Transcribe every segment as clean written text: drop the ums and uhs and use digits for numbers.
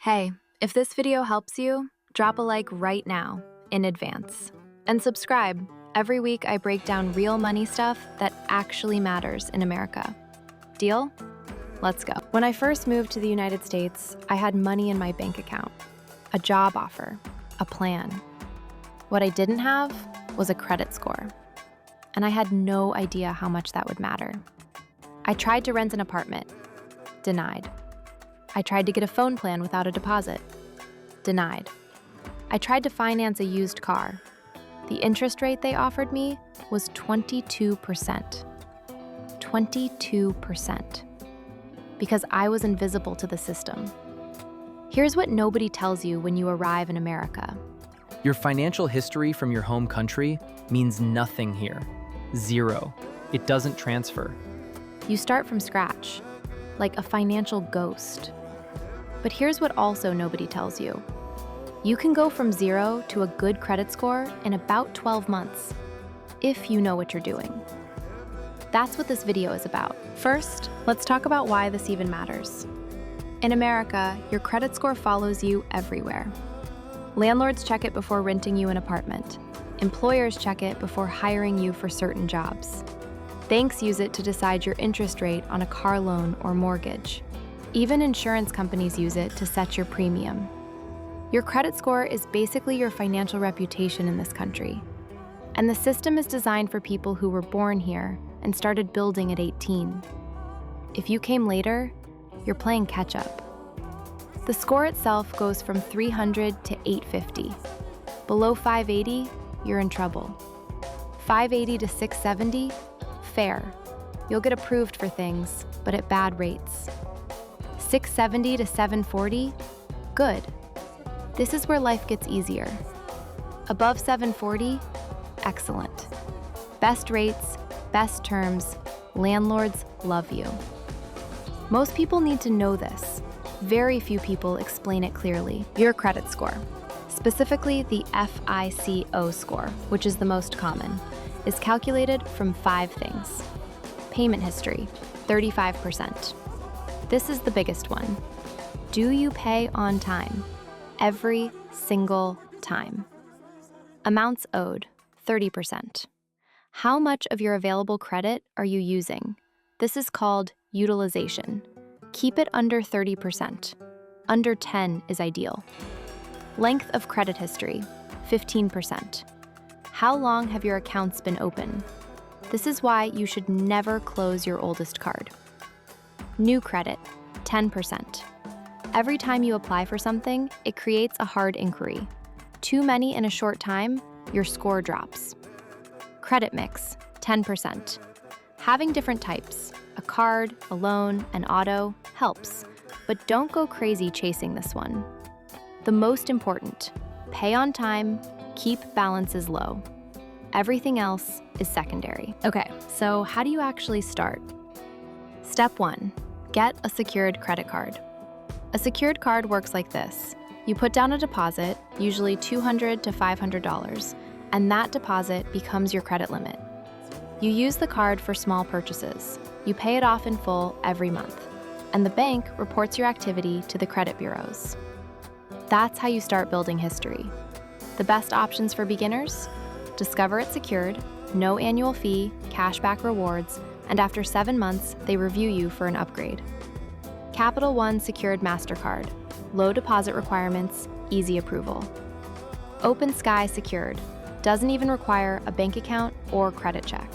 Hey, if this video helps you, drop a like right now, in advance. And subscribe. Every week I break down real money stuff that actually matters in America. Deal? Let's go. When I first moved to the United States, I had money in my bank account, a job offer, a plan. What I didn't have was a credit score. And I had no idea how much that would matter. I tried to rent an apartment. Denied. I tried to get a phone plan without a deposit. Denied. I tried to finance a used car. The interest rate they offered me was 22%. 22%. Because I was invisible to the system. Here's what nobody tells you when you arrive in America. Your financial history from your home country means nothing here. Zero. It doesn't transfer. You start from scratch, like a financial ghost. But here's what also nobody tells you. You can go from zero to a good credit score in about 12 months, if you know what you're doing. That's what this video is about. First, let's talk about why this even matters. In America, your credit score follows you everywhere. Landlords check it before renting you an apartment. Employers check it before hiring you for certain jobs. Banks use it to decide your interest rate on a car loan or mortgage. Even insurance companies use it to set your premium. Your credit score is basically your financial reputation in this country. And the system is designed for people who were born here and started building at 18. If you came later, you're playing catch-up. The score itself goes from 300 to 850. Below 580, you're in trouble. 580 to 670, fair. You'll get approved for things, but at bad rates. 670 to 740, good. This is where life gets easier. Above 740, excellent. Best rates, best terms, landlords love you. Most people need to know this. Very few people explain it clearly. Your credit score, specifically the FICO score, which is the most common, is calculated from 5 things. Payment history, 35%. This is the biggest one. Do you pay on time? Every single time. Amounts owed, 30%. How much of your available credit are you using? This is called utilization. Keep it under 30%. Under 10 is ideal. Length of credit history, 15%. How long have your accounts been open? This is why you should never close your oldest card. New credit, 10%. Every time you apply for something, it creates a hard inquiry. Too many in a short time, your score drops. Credit mix, 10%. Having different types, a card, a loan, an auto, helps, but don't go crazy chasing this one. The most important, pay on time, keep balances low. Everything else is secondary. Okay, so how do you actually start? Step 1, get a secured credit card. A secured card works like this. You put down a deposit, usually $200 to $500, and that deposit becomes your credit limit. You use the card for small purchases. You pay it off in full every month, and the bank reports your activity to the credit bureaus. That's how you start building history. The best options for beginners? Discover it secured, no annual fee, cashback rewards, and after 7 months, they review you for an upgrade. Capital One Secured MasterCard, low deposit requirements, easy approval. Open Sky Secured, doesn't even require a bank account or credit check.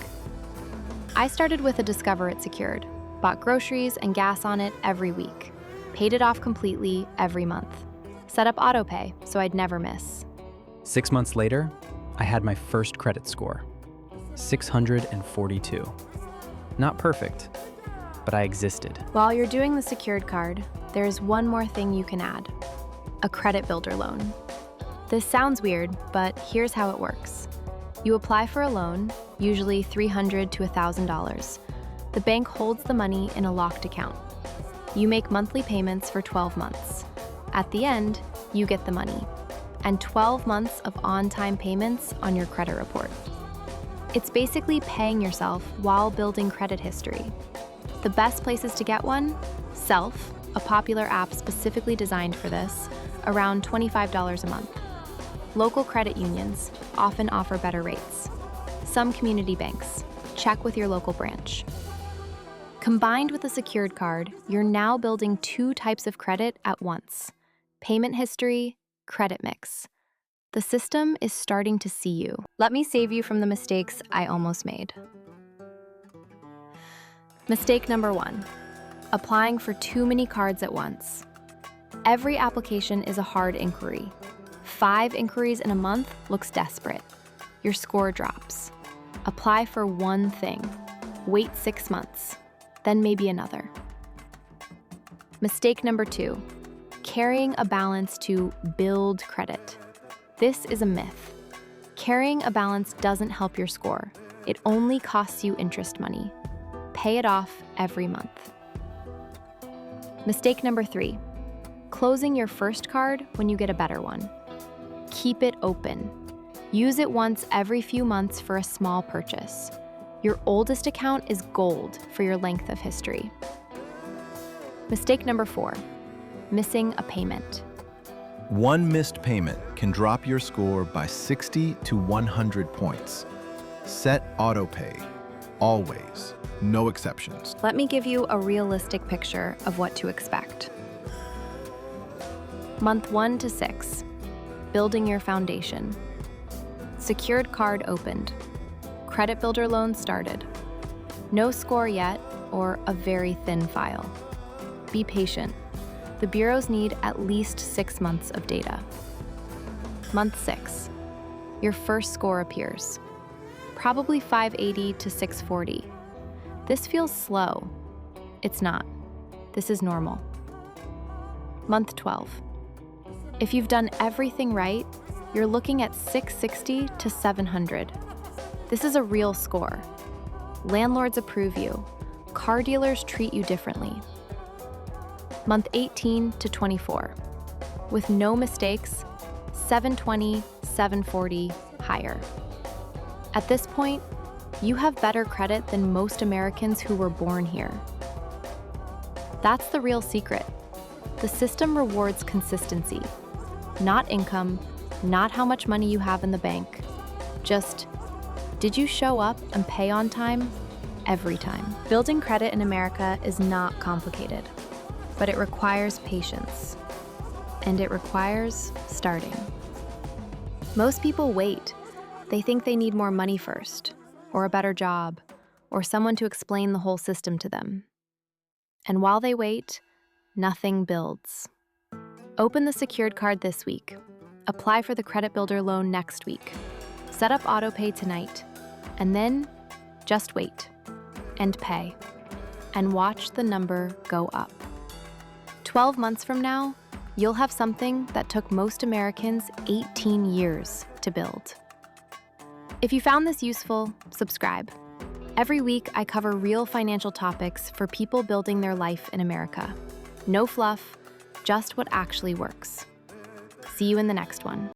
I started with a Discover It Secured, bought groceries and gas on it every week, paid it off completely every month, set up autopay so I'd never miss. 6 months later, I had my first credit score, 642. Not perfect, but I existed. While you're doing the secured card, there's one more thing you can add, a credit builder loan. This sounds weird, but here's how it works. You apply for a loan, usually $300 to $1,000. The bank holds the money in a locked account. You make monthly payments for 12 months. At the end, you get the money, and 12 months of on-time payments on your credit report. It's basically paying yourself while building credit history. The best places to get one? Self, a popular app specifically designed for this, around $25 a month. Local credit unions often offer better rates. Some community banks. Check with your local branch. Combined with a secured card, you're now building two types of credit at once: payment history, credit mix. The system is starting to see you. Let me save you from the mistakes I almost made. Mistake number 1, applying for too many cards at once. Every application is a hard inquiry. 5 inquiries in a month looks desperate. Your score drops. Apply for one thing. Wait 6 months. Then maybe another. Mistake number 2, carrying a balance to build credit. This is a myth. Carrying a balance doesn't help your score. It only costs you interest money. Pay it off every month. Mistake number 3, closing your first card when you get a better one. Keep it open. Use it once every few months for a small purchase. Your oldest account is gold for your length of history. Mistake number 4, missing a payment. One missed payment can drop your score by 60 to 100 points. Set autopay. Always. No exceptions. Let me give you a realistic picture of what to expect. Month 1 to 6, building your foundation. Secured card opened. Credit builder loan started. No score yet, or a very thin file. Be patient. The bureaus need at least 6 months of data. Month 6, your first score appears. Probably 580 to 640. This feels slow. It's not. This is normal. Month 12. If you've done everything right, you're looking at 660 to 700. This is a real score. Landlords approve you. Car dealers treat you differently. Month 18 to 24. With no mistakes, 720, 740, higher. At this point, you have better credit than most Americans who were born here. That's the real secret. The system rewards consistency, not income, not how much money you have in the bank. Just, did you show up and pay on time? Every time. Building credit in America is not complicated, but it requires patience. And it requires starting. Most people wait. They think they need more money first, or a better job, or someone to explain the whole system to them. And while they wait, nothing builds. Open the secured card this week. Apply for the credit builder loan next week. Set up autopay tonight. And then just wait and pay and watch the number go up. 12 months from now, you'll have something that took most Americans 18 years to build. If you found this useful, subscribe. Every week, I cover real financial topics for people building their life in America. No fluff, just what actually works. See you in the next one.